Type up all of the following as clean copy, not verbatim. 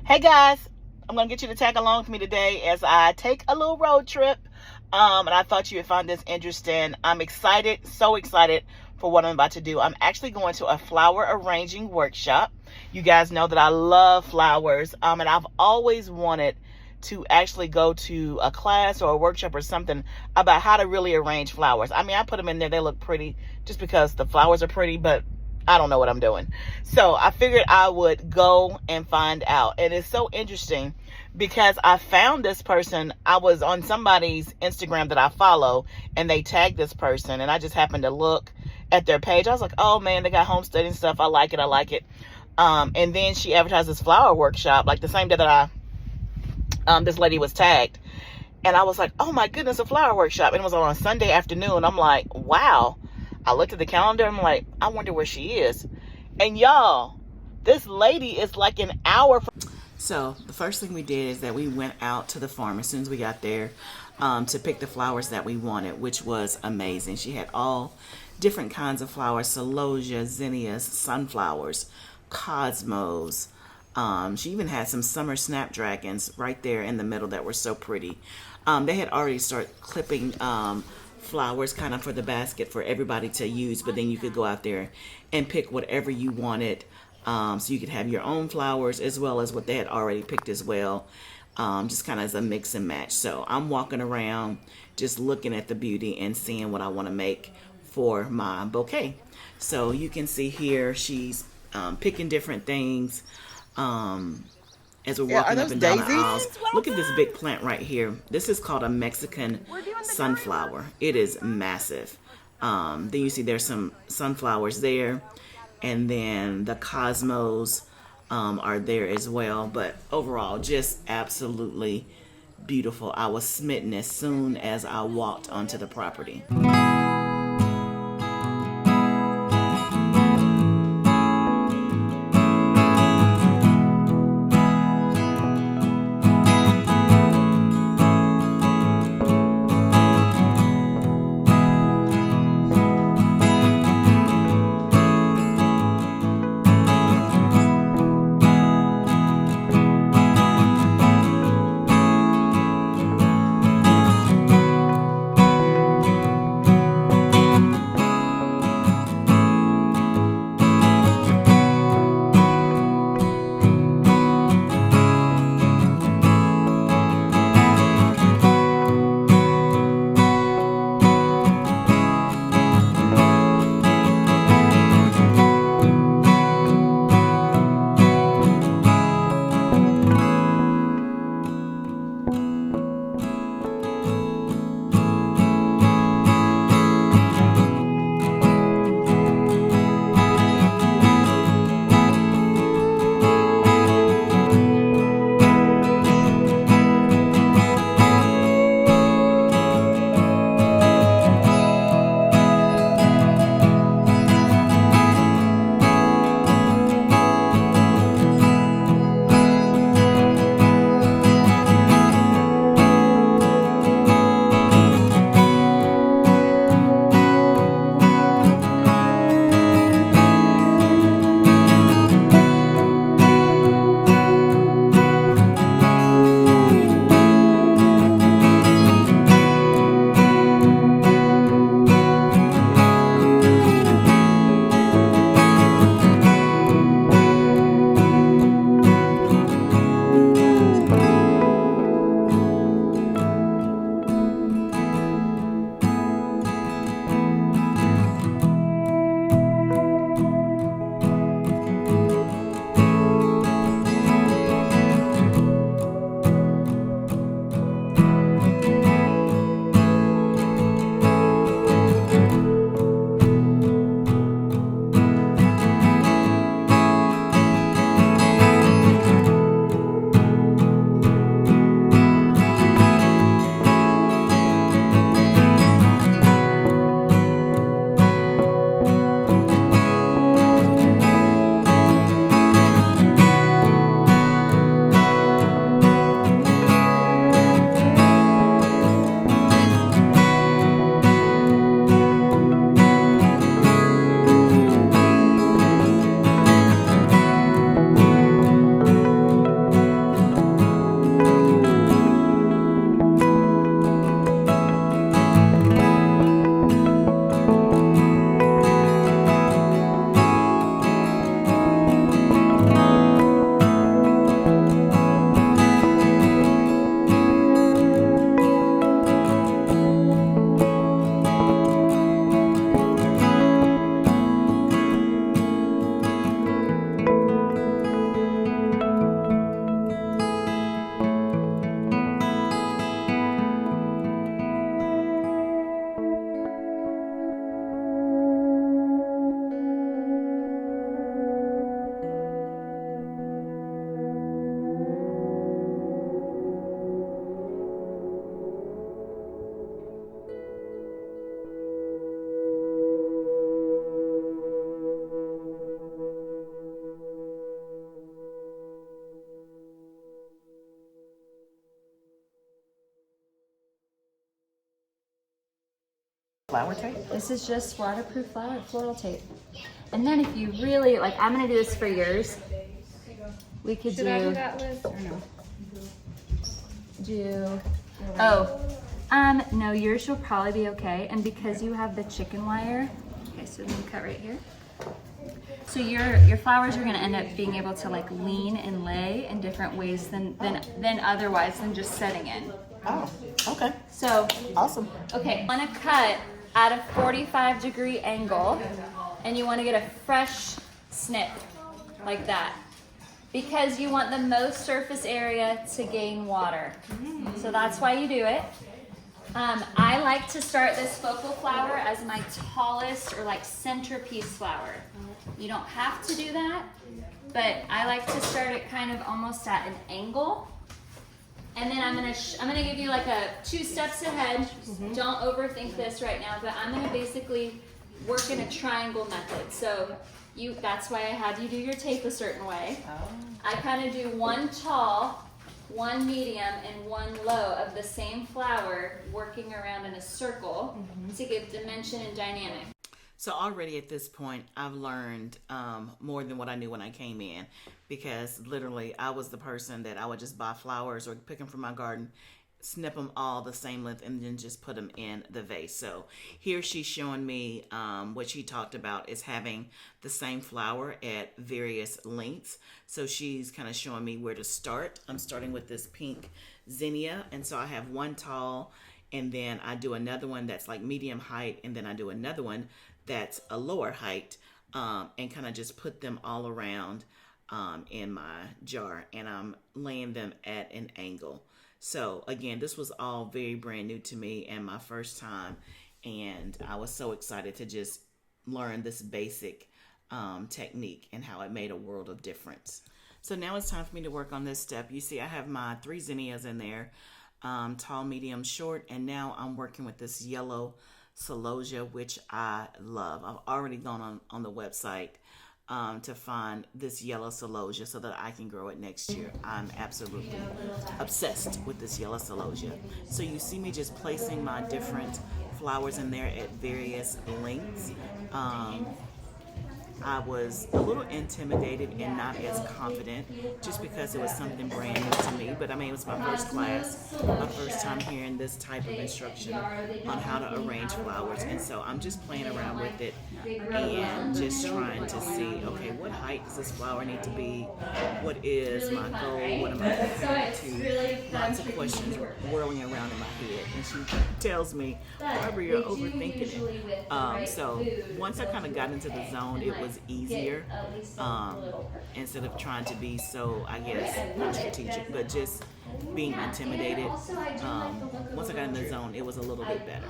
Hey guys, I'm going to get you to tag along with me today as I take a little road trip. And I thought you would find this interesting. I'm excited, so excited for what I'm about to do. I'm actually going to a flower arranging workshop. You guys know that I love flowers, and I've always wanted to actually go to a class or a workshop or something about how to really arrange flowers. I mean, I put them in there, they look pretty just because the flowers are pretty, but I don't know what I'm doing. So I figured I would go and find out. And it's so interesting because I found this person. I was on somebody's Instagram that I follow and they tagged this person, and I just happened to look at their page. I was like, oh man, they got homesteading stuff. I like it. And then she advertised this flower workshop like the same day that this lady was tagged. And I was like, oh my goodness, a flower workshop. And it was on a Sunday afternoon. I'm like, wow. I looked at the calendar. I'm like, I wonder where she is. And y'all, this lady is like an hour from. So the first thing we did is that we went out to the farm as soon as we got there to pick the flowers that we wanted, which was amazing. She had all different kinds of flowers: celosia, zinnias, sunflowers, cosmos. She even had some summer snapdragons right there in the middle that were so pretty. They had already started clipping flowers kind of for the basket for everybody to use, but then you could go out there and pick whatever you wanted, so you could have your own flowers as well as what they had already picked as well, just kind of as a mix and match. So I'm walking around just looking at the beauty and seeing what I want to make for my bouquet. So you can see here she's picking different things as we're walking up and down the aisles. Look at this big plant right here. This is called a Mexican sunflower. It is massive. Then you see there's some sunflowers there, and then the cosmos are there as well. But overall, just absolutely beautiful. I was smitten as soon as I walked onto the property. Flower tape? This is just waterproof floral tape. And then if you really, like, I'm gonna do this for yours. We could Should I do that, Liz, or no? No, yours will probably be okay. And because you have the chicken wire, okay, so then cut right here. So your flowers are gonna end up being able to like lean and lay in different ways than otherwise than just setting in. Oh, okay. So, awesome. Okay, you wanna cut at a 45-degree angle, and you wanna get a fresh snip like that, because you want the most surface area to gain water. So that's why you do it. I like to start this focal flower as my tallest or like centerpiece flower. You don't have to do that, but I like to start it kind of almost at an angle. And then I'm gonna give you like a 2 steps ahead. Don't overthink this right now, but I'm gonna basically work in a triangle method. So that's why I had you do your tape a certain way. I kind of do one tall, one medium, and one low of the same flower, working around in a circle to give dimension and dynamic. So already at this point, I've learned more than what I knew when I came in, because literally I was the person that I would just buy flowers or pick them from my garden, snip them all the same length, and then just put them in the vase. So here she's showing me what she talked about is having the same flower at various lengths. So she's kind of showing me where to start. I'm starting with this pink zinnia, and so I have one tall, and then I do another one that's like medium height, and then I do another one that's a lower height, and kind of just put them all around in my jar, and I'm laying them at an angle. So again, this was all very brand new to me and my first time, and I was so excited to just learn this basic technique and how it made a world of difference. So now it's time for me to work on this step. You see I have my 3 zinnias in there, tall, medium, short, and now I'm working with this yellow celosia, which I love. I've already gone on the website to find this yellow celosia so that I can grow it next year. I'm absolutely obsessed with this yellow celosia. So you see me just placing my different flowers in there at various lengths. I was a little intimidated and not as confident just because it was something brand new to me. But I mean, it was my first class, my first time hearing this type of instruction on how to arrange flowers. And so I'm just playing around with it and just trying to see, okay, what height does this flower need to be? What is my goal? What am I comparing to? Lots of questions whirling around in my head. And she tells me, Barbara, you're overthinking it. So once I kind of got into the zone, it was easier, instead of trying to be so, I guess, not strategic, but just being intimidated. Once I got in the zone, it was a little bit better.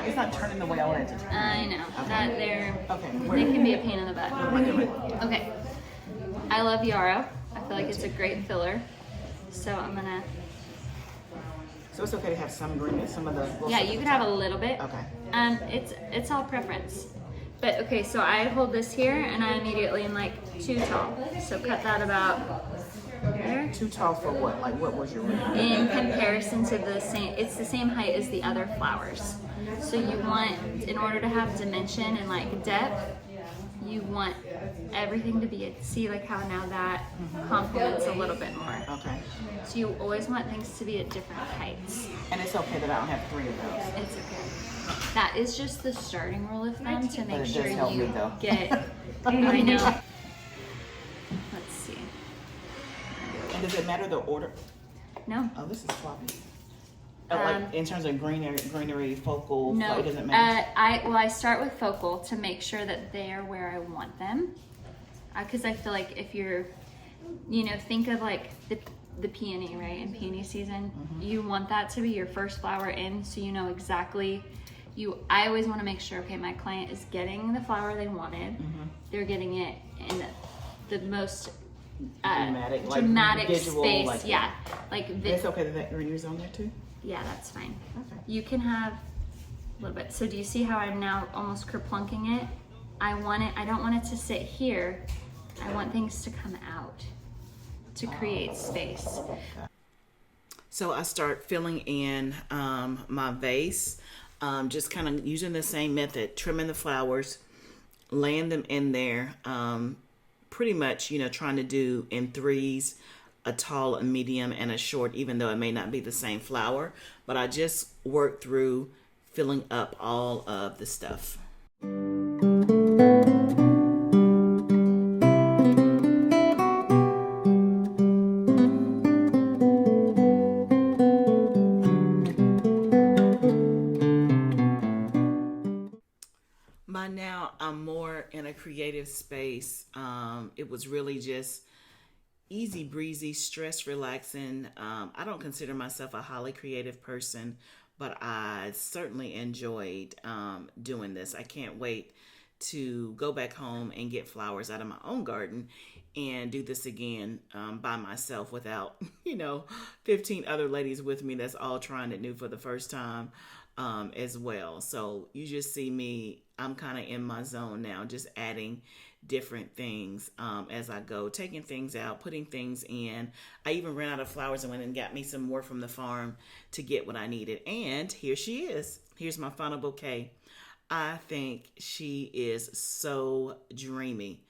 It's not turning the way I want it to turn. I know. Okay. That Okay. they can be a pain in the butt. What am I doing? Okay. I love yarrow. I feel like it's a great filler. So I'm gonna. So it's okay to have some green, some of the. Yeah, you could have a little bit. Okay. It's all preference. But okay, so I hold this here and I immediately am like too tall. So cut that about there. Too tall for what? Like what was your reading? In comparison to the same, it's the same height as the other flowers. So you want, in order to have dimension and like depth, you want everything to be, see like how now that complements a little bit more. Okay. So you always want things to be at different heights. And it's okay that I don't have 3 of those. It's okay. That is just the starting rule of thumb to make sure you get, I know. Let's see. And does it matter the order? No. Oh, this is floppy. Like in terms of greenery, focal, no, it doesn't matter. I start with focal to make sure that they are where I want them, because I feel like if you're, think of like the peony, right? In peony season, you want that to be your first flower in, so you know exactly. I always want to make sure, okay, my client is getting the flower they wanted. They're getting it in the most dramatic visual, space. Yeah, like it's okay that greenery's on there too. Yeah, that's fine. Okay. You can have a little bit. So do you see how I'm now almost kerplunking it? I don't want it to sit here. I want things to come out to create space. So I start filling in my vase, just kind of using the same method, trimming the flowers, laying them in there, pretty much, trying to do in threes, a tall, a medium, and a short, even though it may not be the same flower. But I just work through filling up all of the stuff. By now, I'm more in a creative space. It was really just easy breezy, stress relaxing. I don't consider myself a highly creative person, but I certainly enjoyed doing this. I can't wait to go back home and get flowers out of my own garden and do this again by myself without, 15 other ladies with me that's all trying it new for the first time as well. So you just see me, I'm kind of in my zone now, just adding different things as I go, taking things out, putting things in. I even ran out of flowers and went and got me some more from the farm to get what I needed. And here she is. Here's my final bouquet. I think she is so dreamy.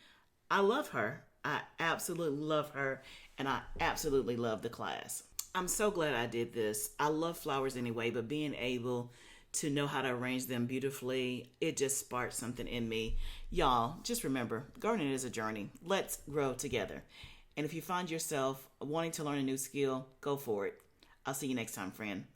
I love her. I absolutely love her. And I absolutely love the class. I'm so glad I did this. I love flowers anyway, but being able to know how to arrange them beautifully, it just sparked something in me. Y'all, just remember, gardening is a journey. Let's grow together. And if you find yourself wanting to learn a new skill, go for it. I'll see you next time, friend.